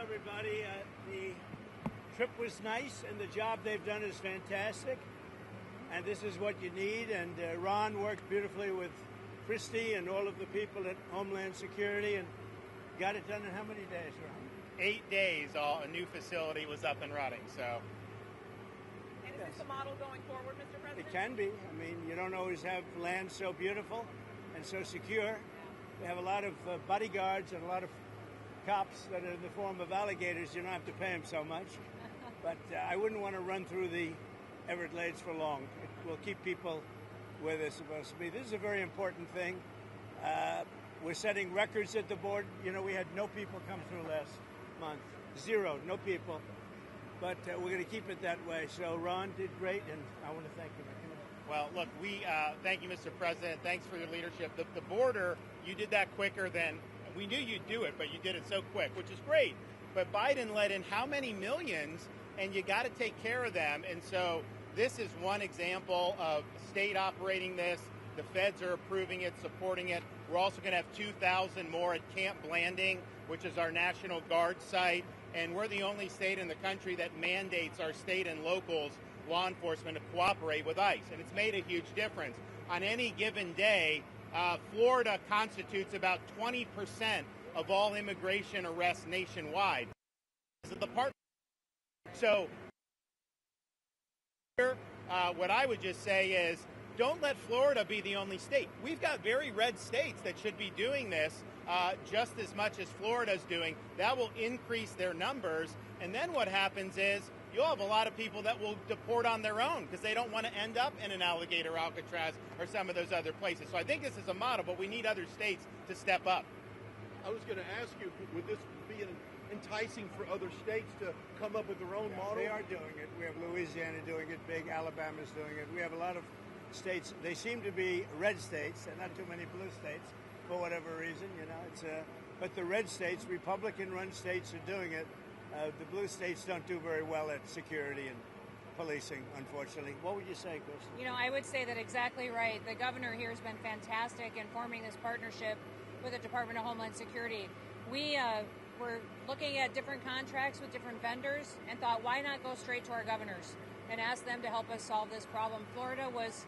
everybody. The trip was nice, and the job they've done is fantastic. And this is what you need. And Ron worked beautifully with Kristi and all of the people at Homeland Security and got it done in how many days, Ron? 8 days, a new facility was up and running. So, and is this the model going forward, Mr. President? It can be. I mean, you don't always have land so beautiful and so secure. We have a lot of bodyguards and a lot of cops that are in the form of alligators. You don't have to pay them so much. But I wouldn't want to run through the Everglades for long. It will keep people where they're supposed to be. This is a very important thing. We're setting records at the board. You know, we had no people come through last month. Zero, no people. But we're going to keep it that way. So Ron did great, and I want to thank him. Well, look, we thank you, Mr. President. Thanks for your leadership. The border, you did that quicker than we knew you'd do it, but you did it so quick, which is great. But Biden let in how many millions, and you got to take care of them. And so this is one example of state operating this. The feds are approving it, supporting it. We're also going to have 2,000 more at Camp Blanding, which is our National Guard site. And we're the only state in the country that mandates our state and locals, law enforcement, to cooperate with ICE. And it's made a huge difference. On any given day, Florida constitutes about 20% of all immigration arrests nationwide. So what I would just say is, don't let Florida be the only state. We've got very red states that should be doing this just as much as Florida's doing. That will increase their numbers. And then what happens is you'll have a lot of people that will deport on their own because they don't want to end up in an Alligator Alcatraz or some of those other places. So I think this is a model, but we need other states to step up. I was going to ask you, would this be enticing for other states to come up with their own model? They are doing it. We have Louisiana doing it big. Alabama's doing it. We have a lot of states. They seem to be red states and not too many blue states for whatever reason. You know, it's but the red states, Republican-run states, are doing it. The blue states don't do very well at security and policing, unfortunately. What would you say, Kristi? You know, I would say that exactly right. The governor here has been fantastic in forming this partnership with the Department of Homeland Security. We were looking at different contracts with different vendors and thought, why not go straight to our governors and ask them to help us solve this problem? Florida was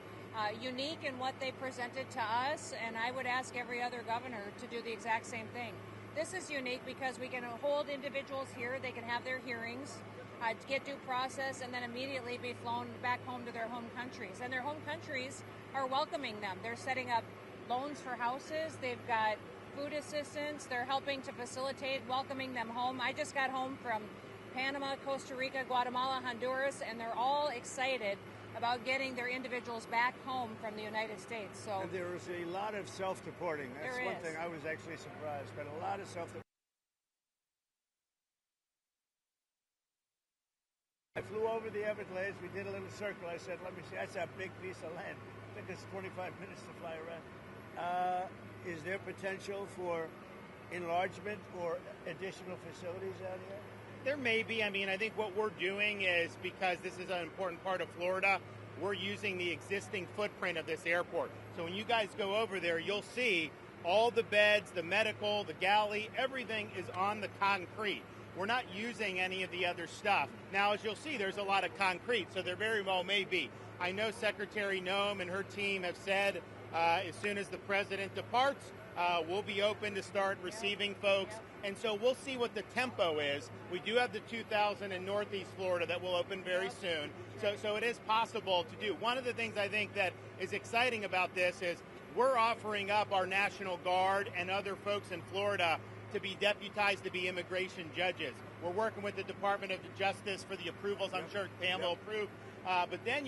unique in what they presented to us, and I would ask every other governor to do the exact same thing. This is unique because we can hold individuals here, they can have their hearings, get due process, and then immediately be flown back home to their home countries. And their home countries are welcoming them. They're setting up loans for houses, they've got food assistance, they're helping to facilitate welcoming them home. I just got home from Panama, Costa Rica, Guatemala, Honduras, and they're all excited about getting their individuals back home from the United States. So and there is a lot of self-deporting. That's one thing I was actually surprised, but a lot of self-deporting. I flew over the Everglades. We did a little circle. I said, let me see. That's a big piece of land. It took us 25 minutes to fly around. Is there potential for enlargement or additional facilities out here? There may be. I mean, I think what we're doing is, because this is an important part of Florida, we're using the existing footprint of this airport. So when you guys go over there, you'll see all the beds, the medical, the galley, everything is on the concrete. We're not using any of the other stuff. Now, as you'll see, there's a lot of concrete, so there very well may be. I know Secretary Noem and her team have said as soon as the president departs, we'll be open to start receiving folks. And so we'll see what the tempo is. We do have the 2,000 in Northeast Florida that will open very soon. So it is possible to do. One of the things I think that is exciting about this is we're offering up our National Guard and other folks in Florida to be deputized to be immigration judges. We're working with the Department of Justice for the approvals. I'm sure Pam will approve. But then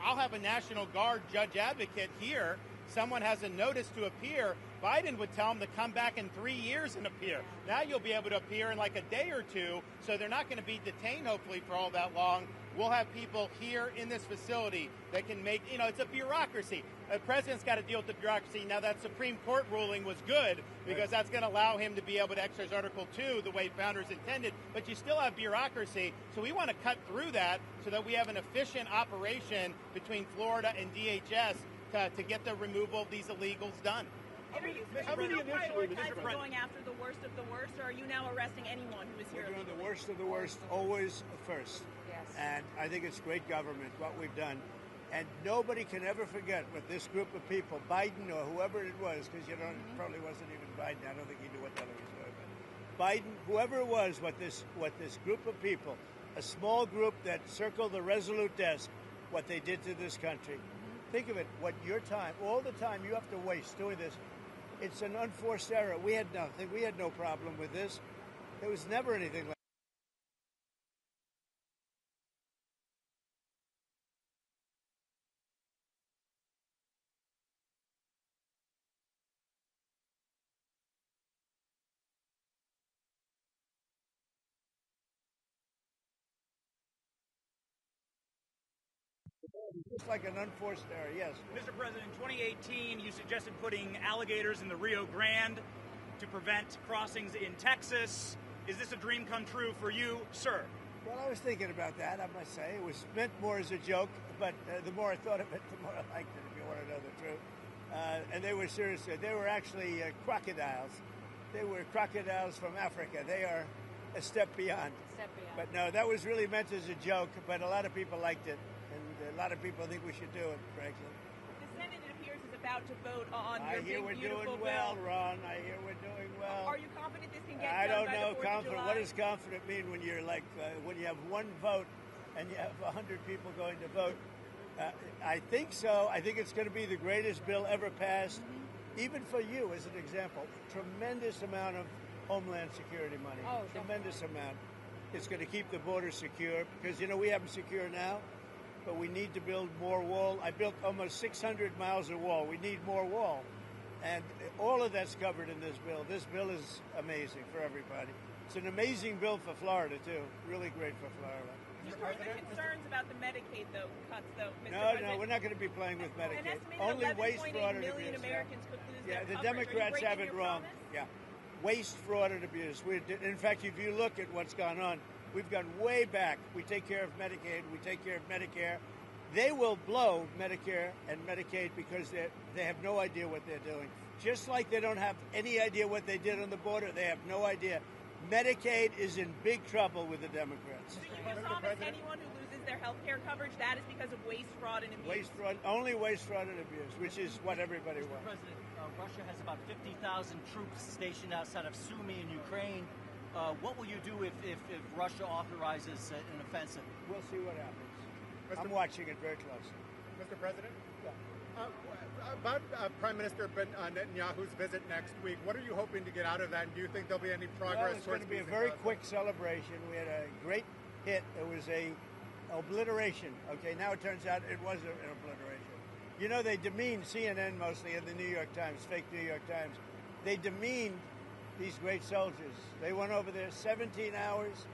I'll have a National Guard judge advocate here. Someone has a notice to appear. Biden would tell them to come back in 3 years and appear. Now you'll be able to appear in like a day or two, so they're not going to be detained, hopefully, for all that long. We'll have people here in this facility that can make, it's a bureaucracy. The president's got to deal with the bureaucracy. Now, that Supreme Court ruling was good because that's going to allow him to be able to exercise Article 2 the way founders intended, but you still have bureaucracy. So we want to cut through that so that we have an efficient operation between Florida and DHS to get the removal of these illegals done. Are you prioritizing going after the worst of the worst, or are you now arresting anyone who is here illegally? worst of the worst always first. Yes. And I think it's great government, what we've done. And nobody can ever forget what this group of people, Biden or whoever it was, because you know, it probably wasn't even Biden. I don't think he knew what the hell he was doing. But Biden, whoever it was, what this group of people, a small group that circled the Resolute desk, what they did to this country. Think of it, what your time, all the time you have to waste doing this. It's an unforced error. We had nothing. We had no problem with this. There was never anything like it's like an unforced error, yes. Mr. President, in 2018, you suggested putting alligators in the Rio Grande to prevent crossings in Texas. Is this a dream come true for you, sir? Well, I was thinking about that, I must say. It was meant more as a joke, but the more I thought of it, the more I liked it, if you want to know the truth. And they were serious. They were actually crocodiles. They were crocodiles from Africa. They are a step beyond. But no, that was really meant as a joke, but a lot of people liked it. And a lot of people think we should do it, frankly. The Senate, it appears, is about to vote on I your hear big, we're beautiful doing well, bill. Ron. I hear we're doing well. Are you confident this can get I done don't by know. the 4th of Confident. July? What does confident mean when you're like when you have one vote and you have 100 people going to vote? I think so. I think it's going to be the greatest bill ever passed, even for you, as an example. Tremendous amount of Homeland Security money. Oh, tremendous amount. It's going to keep the border secure because you know we have them secure now, but we need to build more wall. I built almost 600 miles of wall. We need more wall. And all of that's covered in this bill. This bill is amazing for everybody. It's an amazing bill for Florida, too. Really great for Florida. Just are there concerns about the Medicaid cuts, though, Mr. No, President? no, we're not going to be playing with An Medicaid. estimated Only waste, 11.8 fraud, and million abuse. Americans could lose Yeah, their the coverage. Are you Democrats have breaking it your wrong. promise? Yeah. Waste, fraud, and abuse. In fact, if you look at what's gone on, we've gone way back. We take care of Medicaid. We take care of Medicare. They will blow Medicare and Medicaid because they have no idea what they're doing. Just like they don't have any idea what they did on the border, they have no idea. Medicaid is in big trouble with the Democrats. So you promise anyone who loses their health care coverage that is because of waste, fraud, and abuse? Waste, fraud, only waste, fraud, and abuse, which is what everybody Mr. wants. President, Russia has about 50,000 troops stationed outside of Sumy in Ukraine. What will you do if Russia authorizes an offensive? We'll see what happens. I'm watching it very closely. Mr. President? About Prime Minister Netanyahu's visit next week, what are you hoping to get out of that? And do you think there'll be any progress? Well, it's going to be a very quick celebration. We had a great hit. It was a obliteration. Okay, now it turns out it was an obliteration. You know, they demeaned CNN mostly and the New York Times, fake New York Times. They demeaned these great soldiers. They went over there 17 hours.